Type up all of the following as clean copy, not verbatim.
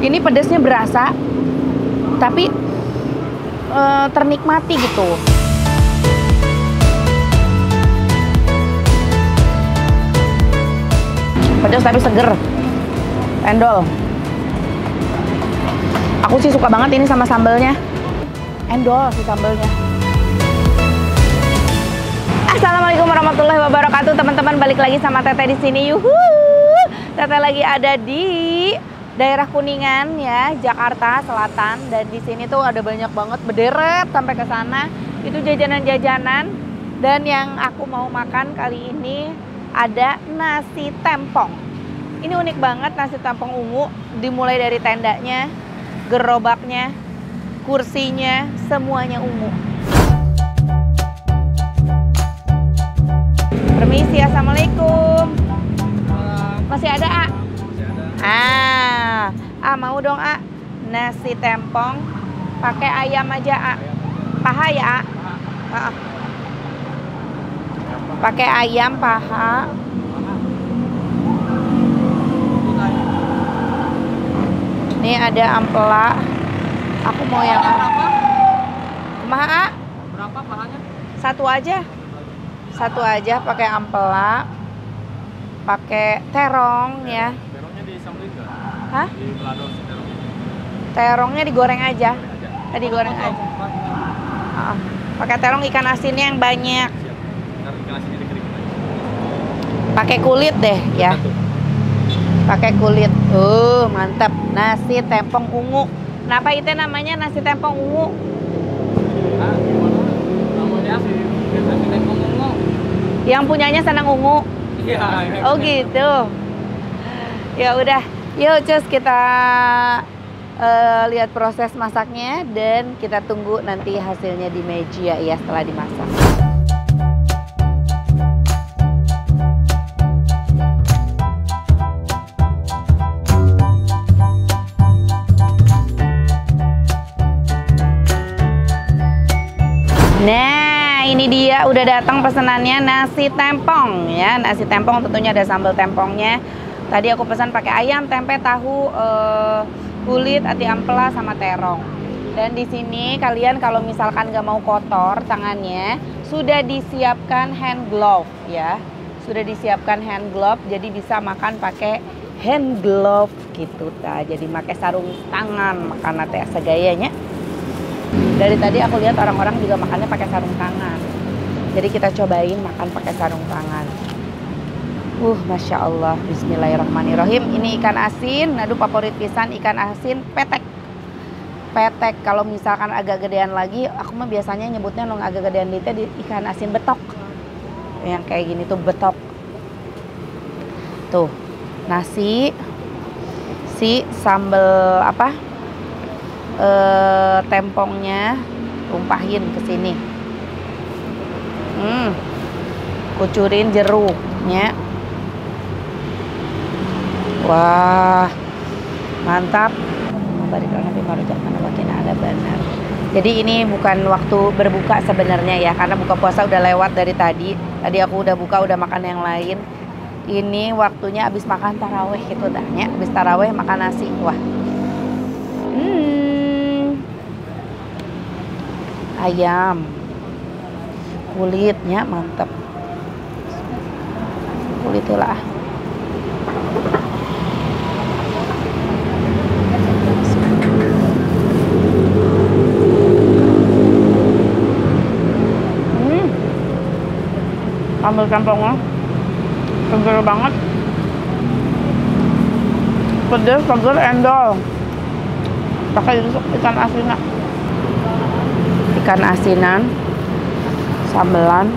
Ini pedasnya berasa, tapi ternikmati gitu. Pedas tapi seger. Endol. Aku sih suka banget ini sama sambelnya. Endol sih sambelnya. Assalamualaikum warahmatullahi wabarakatuh, teman-teman. Balik lagi sama Teteh di sini. Yuhu. Teteh lagi ada di daerah Kuningan ya, Jakarta Selatan, dan di sini tuh ada banyak banget berderet sampai ke sana. Itu jajanan-jajanan, dan yang aku mau makan kali ini ada nasi tempong. Ini unik banget, nasi tempong ungu. Dimulai dari tendanya, gerobaknya, kursinya, semuanya ungu. Permisi, assalamualaikum. Masih ada, A? Mau dong, A. Nasi tempong pakai ayam aja, A. Paha ya, A? Pakai ayam paha. Ini ada ampela. Aku mau yang kumaha, A? Berapa pahanya? Satu aja. Satu aja pakai ampela. Pakai terong ya. Terongnya disambelin nggak? Hah? Di pelado terongnya. Terongnya digoreng aja. Tadi goreng aja. Pakai terong ikan asinnya yang banyak. Siap. Ntar ikan asinnya dikeringin aja. Pakai kulit deh ya. Pakai kulit. Mantap. Nasi tempong ungu. Kenapa itu namanya nasi tempong ungu? Namanya nasi tempong ungu. Yang punyanya Senang Ungu. Iya. Oh gitu. Ya udah, yuk cus kita lihat proses masaknya dan kita tunggu nanti hasilnya di meja ya setelah dimasak. Nah, ini dia udah datang pesanannya, nasi tempong ya. Nasi tempong tentunya ada sambal tempongnya. Tadi aku pesan pakai ayam, tempe, tahu, kulit, ati ampela sama terong. Dan di sini kalian kalau misalkan nggak mau kotor tangannya, sudah disiapkan hand glove ya. Sudah disiapkan hand glove, jadi bisa makan pakai hand glove gitu ta. Jadi pakai sarung tangan makan teh segayanya. Dari tadi aku lihat orang-orang juga makannya pakai sarung tangan. Jadi kita cobain makan pakai sarung tangan. Masya Allah, bismillahirrahmanirrahim. Ini ikan asin, aduh favorit pisan ikan asin petek. Petek, kalau misalkan agak gedean lagi, aku mah biasanya nyebutnya nong agak gedean di ikan asin betok. Yang kayak gini tuh betok. Tuh, nasi, si sambal apa? Tempongnya tumpahin ke sini. Kucurin jeruknya. Wah, mantap. Ada benar. Jadi ini bukan waktu berbuka sebenarnya ya, karena buka puasa udah lewat dari tadi. Tadi aku udah buka, udah makan yang lain. Ini waktunya habis makan taraweh gitu dah ya. Habis taraweh makan nasi. Wah. Ayam, kulitnya mantap, kulitnya lah. Sambal tempongnya seger banget, pedas, seger, endol. Pakai ikan asinan. Ikan asinan, sambelan,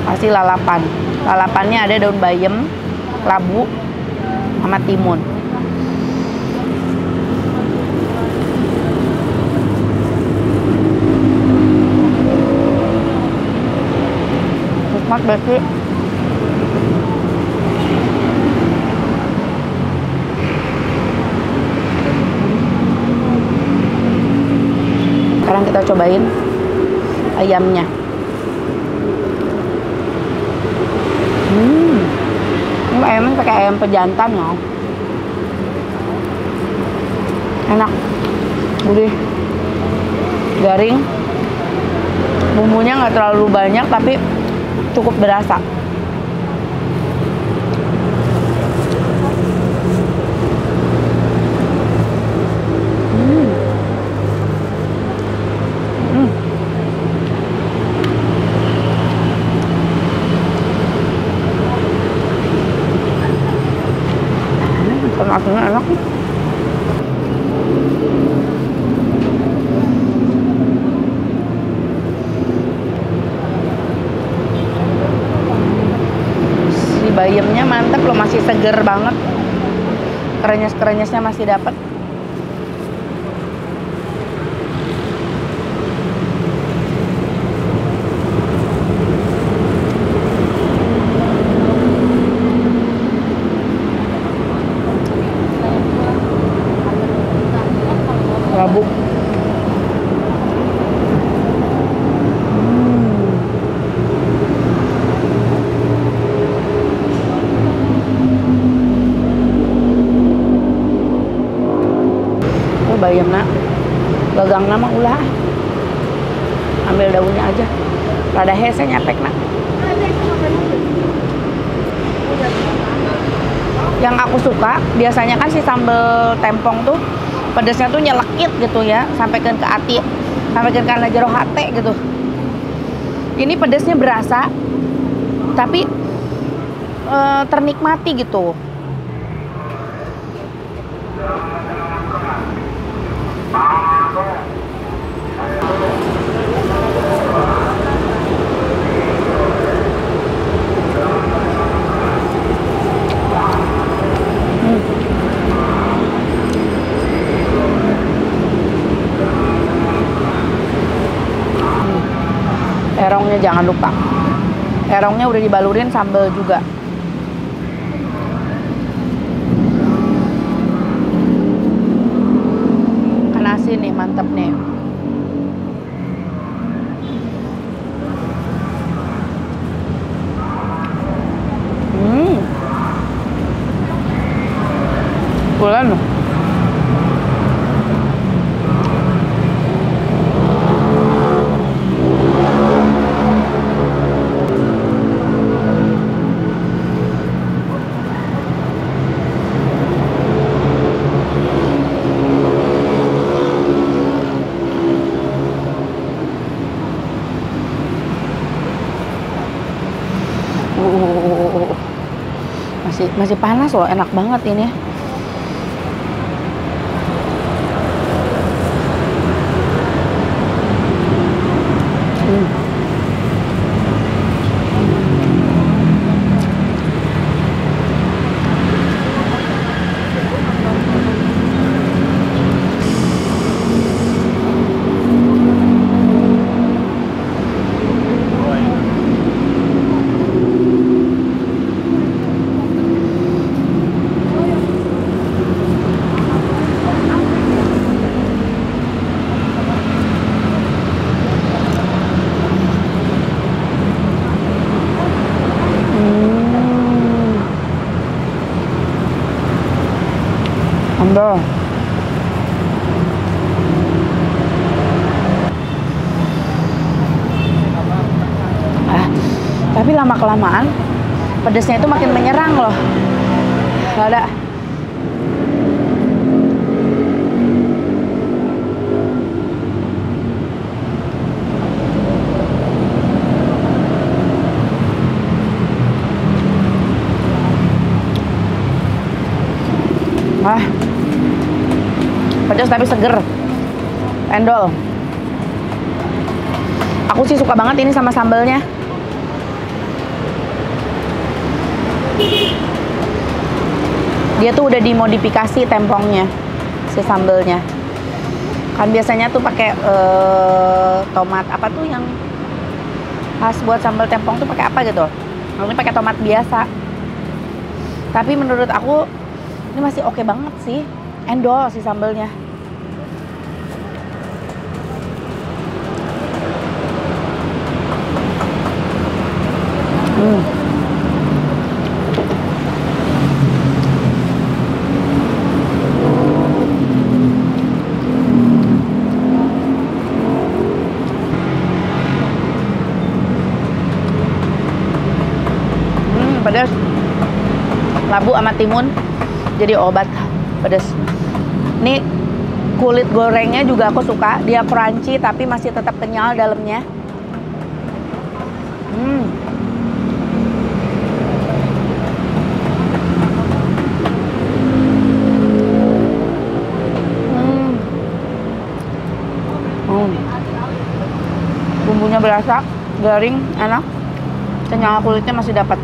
kasih lalapan. Lalapannya ada daun bayam, labu, sama timun. Nikmat besi. Sekarang kita cobain ayamnya. Ini ayamnya pakai ayam pejantan loh. Enak, gurih, garing. Bumbunya nggak terlalu banyak tapi cukup berasa. Nasinya enak. Si bayamnya mantep loh, masih seger banget. Krenyes-krenyesnya masih dapet. Labu. Oh, bayam nak. Gagang nama ulah. Ambil daunnya aja. Rada hese nyapek nak. Yang aku suka biasanya kan si sambal tempong tuh pedasnya tuh nyelekit gitu ya, sampai ke hati, sampai ke kana jero hate gitu. Ini pedasnya berasa tapi ternikmati gitu. Terongnya jangan lupa. Terongnya udah dibalurin sambal juga. Kan asin nih, mantep nih. Bulan loh. Masih panas loh, enak banget ini. Ambil. Tapi lama-kelamaan pedasnya itu makin menyerang loh. Gak ada. Pedas tapi seger, endol. Aku sih suka banget ini sama sambalnya. Dia tuh udah dimodifikasi tempongnya, si sambalnya. Kan biasanya tuh pakai tomat apa tuh yang khas buat sambal tempong tuh pakai apa gitu. Ini pakai tomat biasa. Tapi menurut aku ini masih oke banget sih. Endol si sambalnya. labu sama timun jadi obat pedas. Ini kulit gorengnya juga aku suka, dia crunchy tapi masih tetap kenyal dalamnya. Bumbunya berasa, garing, enak. Kenyal kulitnya masih dapat.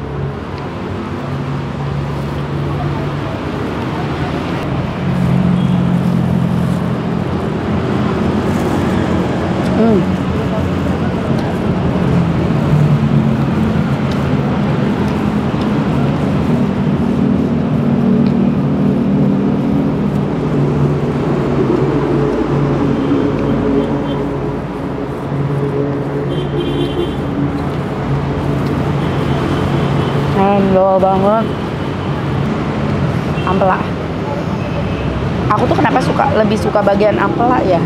Endol banget. Ampela. Aku tuh kenapa lebih suka bagian ampela ya?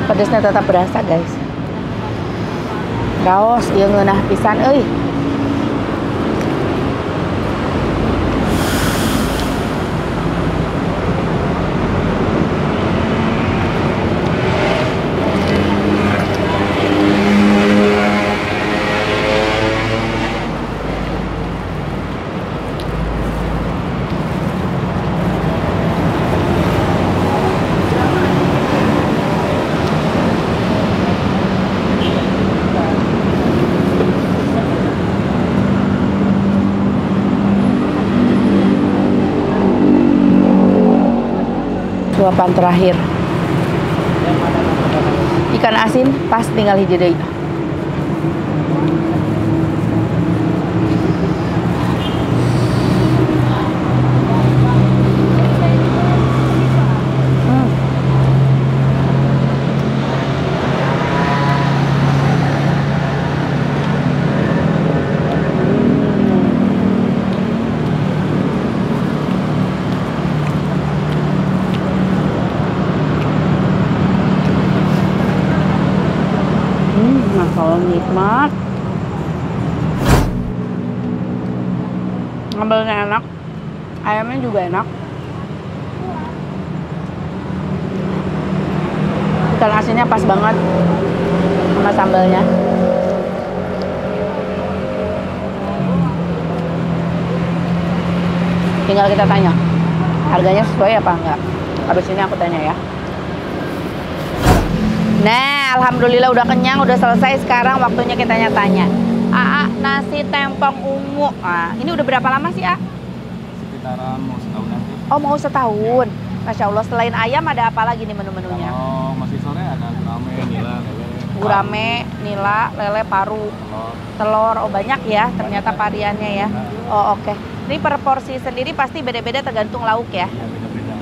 Pedasnya tetap berasa guys. Gaos ieu ngeunah pisan euy. Suapan terakhir ikan asin pas tinggal hiji deui. Masalah nikmat, ngambilnya enak, ayamnya juga enak, ikan asinnya pas banget sama sambalnya. Tinggal kita tanya harganya sesuai apa enggak. Habis ini aku tanya ya. Nah, alhamdulillah udah kenyang, udah selesai. Sekarang waktunya kita tanya. Aa, nasi tempong ungu. Nah, ini udah berapa lama sih, A? Sekitaran mau setahun nanti. Oh, mau setahun. Masya Allah, selain ayam ada apa lagi nih menu-menunya? Kalau masih sore ada gurame, nila, lele. Gurame, nila, lele, paru, telur. Oh, banyak ya ternyata variannya ya. Oh, oke. Ini per porsi sendiri pasti beda-beda tergantung lauk ya?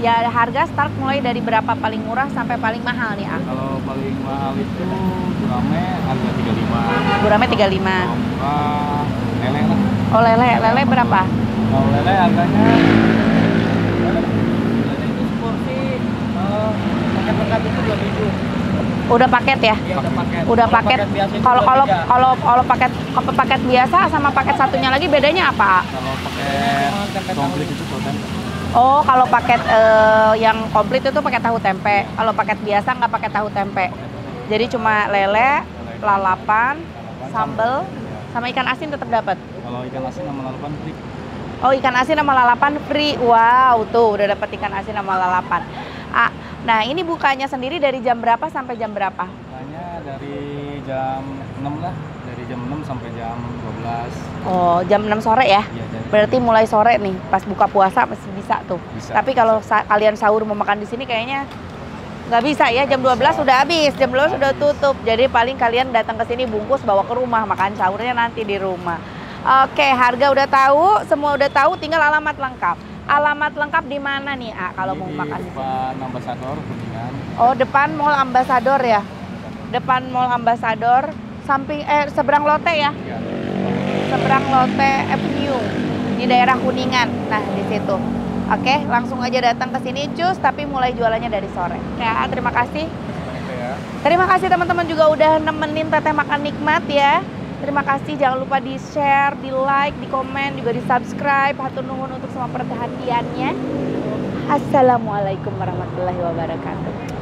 Ya, harga start mulai dari berapa paling murah sampai paling mahal nih, A? Kalau paling mahal itu gurame harga 35. Gurame 35. Kalau murah lele lah. Oh, lele berapa? Kalau lele harganya lele itu seporsi paket lengkap itu 2.000. Udah paket ya? Iya, udah paket. Udah paket. Kalau paket biasa sama paket satunya lagi bedanya apa, A? Kalau paket komplit itu tahu tempe. Oh, kalau paket yang komplit itu pakai tahu tempe. Kalau paket biasa nggak pakai tahu tempe. Jadi cuma lele, lalapan, sambal, sama ikan asin tetap dapat. Kalau ikan asin sama lalapan free. Oh, ikan asin sama lalapan free. Wow, tuh udah dapat ikan asin sama lalapan. Ah, nah ini bukanya sendiri dari jam berapa sampai jam berapa? Bukanya dari jam 6 lah. Dari jam 6 sampai jam 12. Oh, jam 6 sore ya? Iya, Berarti mulai sore nih, pas buka puasa masih bisa tuh. Bisa. Tapi kalau kalian sahur mau makan di sini kayaknya Nggak bisa ya, jam 12 sudah habis, jam 12 sudah tutup. Jadi paling kalian datang ke sini bungkus bawa ke rumah, makan sahurnya nanti di rumah. Oke, harga udah tahu, semua udah tahu, tinggal alamat lengkap. Alamat lengkap di mana nih, A, kalau mau makan di sini? Depan Ambasador Kuningan. Oh, depan Mall Ambasador ya. Depan Mall Ambasador, samping seberang Lotte ya. Iya. Seberang Lotte Avenue di daerah Kuningan. Nah, di situ. Oke, langsung aja datang ke sini cus, tapi mulai jualannya dari sore. Ya, terima kasih. Terima kasih teman-teman juga udah nemenin Teteh makan nikmat ya. Terima kasih, jangan lupa di share, di like, di komen, juga di subscribe. Hatur nuhun untuk semua perhatiannya. Assalamualaikum warahmatullahi wabarakatuh.